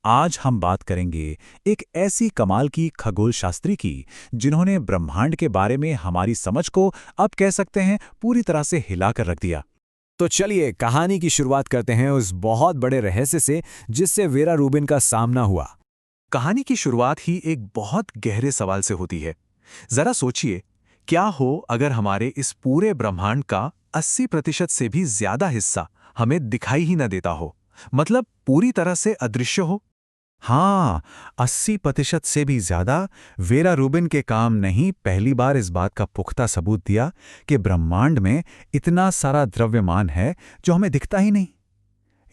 आज हम बात करेंगे एक ऐसी कमाल की खगोल शास्त्री की जिन्होंने ब्रह्मांड के बारे में हमारी समझ को अब कह सकते हैं पूरी तरह से हिलाकर रख दिया। तो चलिए कहानी की शुरुआत करते हैं उस बहुत बड़े रहस्य से जिससे वेरा रूबिन का सामना हुआ। कहानी की शुरुआत ही एक बहुत गहरे सवाल से होती है। जरा सोचिए, क्या हो अगर हमारे इस पूरे ब्रह्मांड का 80% से भी ज्यादा हिस्सा हमें दिखाई ही न देता हो, मतलब पूरी तरह से अदृश्य हो। हाँ, 80% से भी ज्यादा। वेरा रूबिन के काम ने ही पहली बार इस बात का पुख्ता सबूत दिया कि ब्रह्मांड में इतना सारा द्रव्यमान है जो हमें दिखता ही नहीं।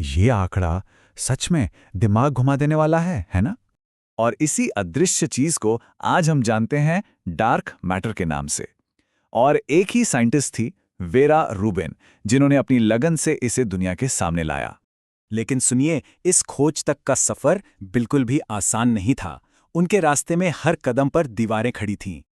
ये आंकड़ा सच में दिमाग घुमा देने वाला है ना? और इसी अदृश्य चीज को आज हम जानते हैं डार्क मैटर के नाम से। और एक ही साइंटिस्ट थी, वेरा रूबिन, जिन्होंने अपनी लगन से इसे दुनिया के सामने लाया। लेकिन सुनिए, इस खोज तक का सफर बिल्कुल भी आसान नहीं था। उनके रास्ते में हर कदम पर दीवारें खड़ी थीं।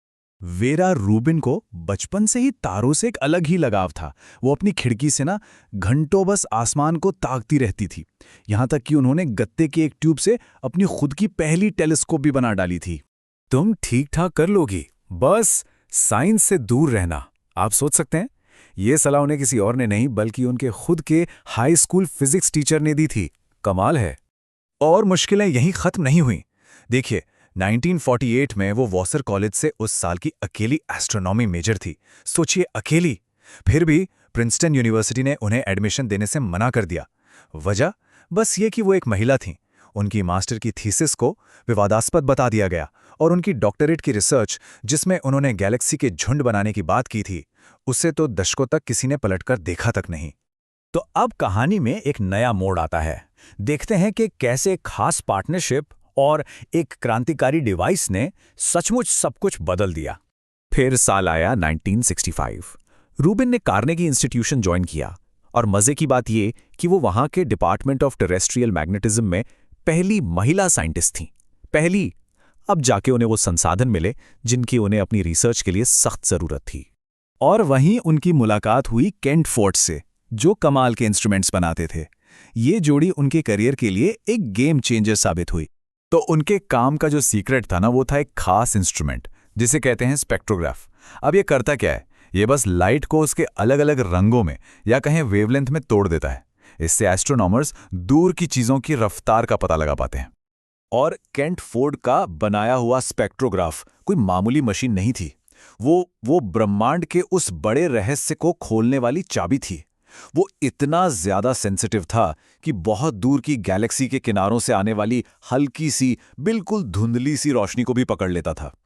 वेरा रूबिन को बचपन से ही तारों से एक अलग ही लगाव था। वो अपनी खिड़की से ना घंटों बस आसमान को ताकती रहती थी। यहां तक कि उन्होंने गत्ते की एक ट्यूब से अपनी खुद की पहली टेलीस्कोप भी बना डाली थी। तुम ठीक ठाक कर लोगी, बस साइंस से दूर रहना। आप सोच सकते हैं, ये सलाह उन्हें किसी और ने नहीं बल्कि उनके खुद के हाई स्कूल फिजिक्स टीचर ने दी थी। कमाल है। और मुश्किलें यहीं खत्म नहीं हुईं। देखिए, 1948 में वो वॉसर कॉलेज से उस साल की अकेली एस्ट्रोनॉमी मेजर थी। सोचिए, अकेली। फिर भी प्रिंसटन यूनिवर्सिटी ने उन्हें एडमिशन देने से मना कर दिया। वजह बस ये कि वो एक महिला थीं। उनकी मास्टर की थीसिस को विवादास्पद बता दिया गया और उनकी डॉक्टरेट की रिसर्च, जिसमें उन्होंने गैलेक्सी के झुंड बनाने की बात की थी, उससे तो दशकों तक किसी ने पलटकर देखा तक नहीं। तो अब कहानी में एक नया मोड़ आता है। देखते हैं कि कैसे एक खास पार्टनरशिप और एक क्रांतिकारी डिवाइस ने सचमुच सब कुछ बदल दिया। फिर साल आया 1965। रूबिन ने कार्नेगी इंस्टीट्यूशन ज्वाइन किया और मजे की बात ये कि वो वहां के डिपार्टमेंट ऑफ टेरेस्ट्रियल मैग्नेटिज्म में पहली महिला साइंटिस्ट थीं। पहली। अब जाके उन्हें वो संसाधन मिले जिनकी उन्हें अपनी रिसर्च के लिए सख्त जरूरत थी। और वहीं उनकी मुलाकात हुई केंट फोर्ड से, जो कमाल के इंस्ट्रूमेंट्स बनाते थे। ये जोड़ी उनके करियर के लिए एक गेम चेंजर साबित हुई। तो उनके काम का जो सीक्रेट था ना, वो था एक खास इंस्ट्रूमेंट जिसे कहते हैं स्पेक्ट्रोग्राफ। अब ये करता क्या है? ये बस लाइट को उसके अलग अलग रंगों में या कहें वेवलेंथ में तोड़ देता है। इससे एस्ट्रोनॉमर्स दूर की चीजों की रफ्तार का पता लगा पाते हैं। और केंट फोर्ड का बनाया हुआ स्पेक्ट्रोग्राफ कोई मामूली मशीन नहीं थी। वो ब्रह्मांड के उस बड़े रहस्य को खोलने वाली चाबी थी। वो इतना ज्यादा सेंसिटिव था कि बहुत दूर की गैलेक्सी के किनारों से आने वाली हल्की सी, बिल्कुल धुंधली सी रोशनी को भी पकड़ लेता था।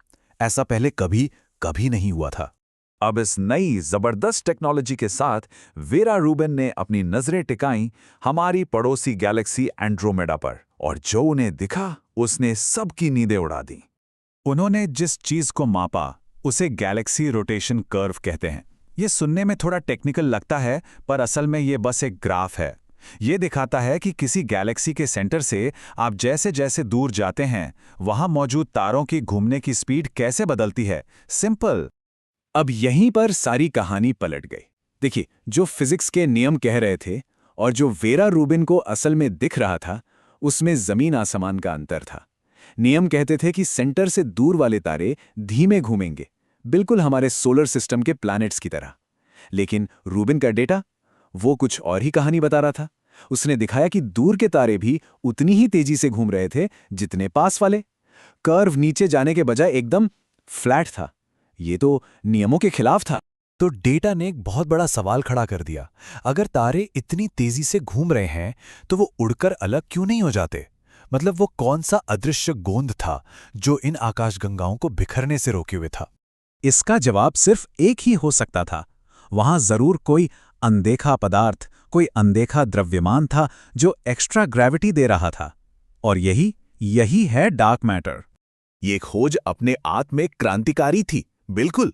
ऐसा पहले कभी कभी नहीं हुआ था। अब इस नई जबरदस्त टेक्नोलॉजी के साथ वेरा रूबिन ने अपनी नजरें टिकाईं हमारी पड़ोसी गैलेक्सी एंड्रोमेडा पर, और जो उन्हें दिखा उसने सबकी नींदें उड़ा दी। उन्होंने जिस चीज को मापा उसे गैलेक्सी रोटेशन कर्व कहते हैं। ये सुनने में थोड़ा टेक्निकल लगता है, पर असल में ये बस एक ग्राफ है। ये दिखाता है कि किसी गैलेक्सी के सेंटर से आप जैसे जैसे दूर जाते हैं, वहां मौजूद तारों की घूमने की स्पीड कैसे बदलती है। सिंपल। अब यहीं पर सारी कहानी पलट गई। देखिए, जो फिजिक्स के नियम कह रहे थे और जो वेरा रूबिन को असल में दिख रहा था, उसमें जमीन आसमान का अंतर था। नियम कहते थे कि सेंटर से दूर वाले तारे धीमे घूमेंगे, बिल्कुल हमारे सोलर सिस्टम के प्लैनेट्स की तरह। लेकिन रूबिन का डेटा वो कुछ और ही कहानी बता रहा था। उसने दिखाया कि दूर के तारे भी उतनी ही तेजी से घूम रहे थे जितने पास वाले। कर्व नीचे जाने के बजाय एकदम फ्लैट था। ये तो नियमों के खिलाफ था। तो डेटा ने एक बहुत बड़ा सवाल खड़ा कर दिया। अगर तारे इतनी तेजी से घूम रहे हैं तो वो उड़कर अलग क्यों नहीं हो जाते? मतलब वो कौन सा अदृश्य गोंद था जो इन आकाशगंगाओं को बिखरने से रोके हुए था? इसका जवाब सिर्फ एक ही हो सकता था। वहां जरूर कोई अनदेखा पदार्थ, कोई अनदेखा द्रव्यमान था जो एक्स्ट्रा ग्रेविटी दे रहा था। और यही है डार्क मैटर। ये खोज अपने आप में क्रांतिकारी थी, बिल्कुल।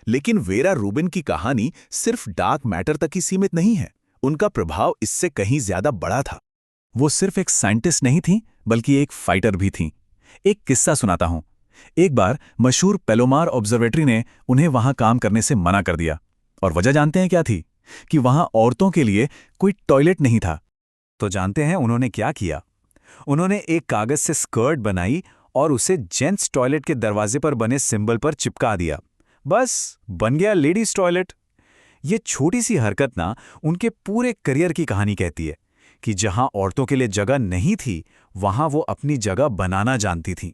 लेकिन वेरा रूबिन की कहानी सिर्फ डार्क मैटर तक ही सीमित नहीं है। उनका प्रभाव इससे कहीं ज्यादा बड़ा था। वो सिर्फ एक साइंटिस्ट नहीं थी, बल्कि एक फाइटर भी थी। एक किस्सा सुनाता हूं। एक बार मशहूर पेलोमार ऑब्जर्वेटरी ने उन्हें वहां काम करने से मना कर दिया। और वजह जानते हैं क्या थी? कि वहां औरतों के लिए कोई टॉयलेट नहीं था। तो जानते हैं उन्होंने क्या किया? उन्होंने एक कागज से स्कर्ट बनाई और उसे जेंट्स टॉयलेट के दरवाजे पर बने सिंबल पर चिपका दिया। बस बन गया लेडीज टॉयलेट। ये छोटी सी हरकत ना उनके पूरे करियर की कहानी कहती है कि जहां औरतों के लिए जगह नहीं थी, वहां वो अपनी जगह बनाना जानती थीं।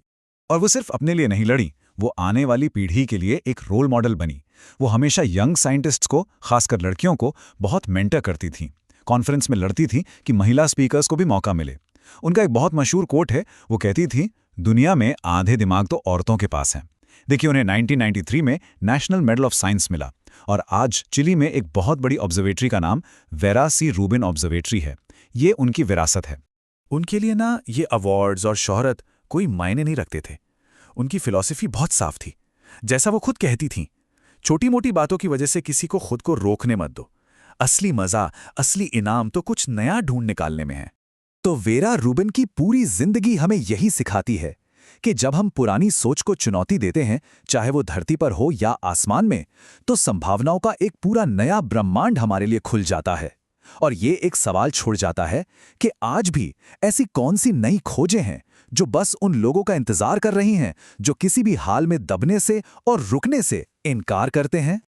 और वो सिर्फ अपने लिए नहीं लड़ी, वो आने वाली पीढ़ी के लिए एक रोल मॉडल बनी। वो हमेशा यंग साइंटिस्ट्स को, खासकर लड़कियों को, बहुत मेंटर करती थीं। कॉन्फ्रेंस में लड़ती थी कि महिला स्पीकर्स को भी मौका मिले। उनका एक बहुत मशहूर कोट है, वो कहती थी, दुनिया में आधे दिमाग तो औरतों के पास हैं। देखिए, उन्हें 1993 में नेशनल मेडल ऑफ साइंस मिला और आज चिली में एक बहुत बड़ी ऑब्जर्वेटरी का नाम वेरा सी रूबिन ऑब्जर्वेटरी है। ये उनकी विरासत है। उनके लिए ना ये अवार्ड्स और शोहरत कोई मायने नहीं रखते थे। उनकी फिलॉसफी बहुत साफ थी। जैसा वो खुद कहती थीं, छोटी मोटी बातों की वजह से किसी को खुद को रोकने मत दो। असली मजा, असली इनाम तो कुछ नया ढूंढ निकालने में है। तो वेरा रूबिन की पूरी जिंदगी हमें यही सिखाती है कि जब हम पुरानी सोच को चुनौती देते हैं, चाहे वो धरती पर हो या आसमान में, तो संभावनाओं का एक पूरा नया ब्रह्मांड हमारे लिए खुल जाता है। और ये एक सवाल छोड़ जाता है कि आज भी ऐसी कौन सी नई खोजें हैं जो बस उन लोगों का इंतजार कर रही हैं जो किसी भी हाल में दबने से और रुकने से इनकार करते हैं।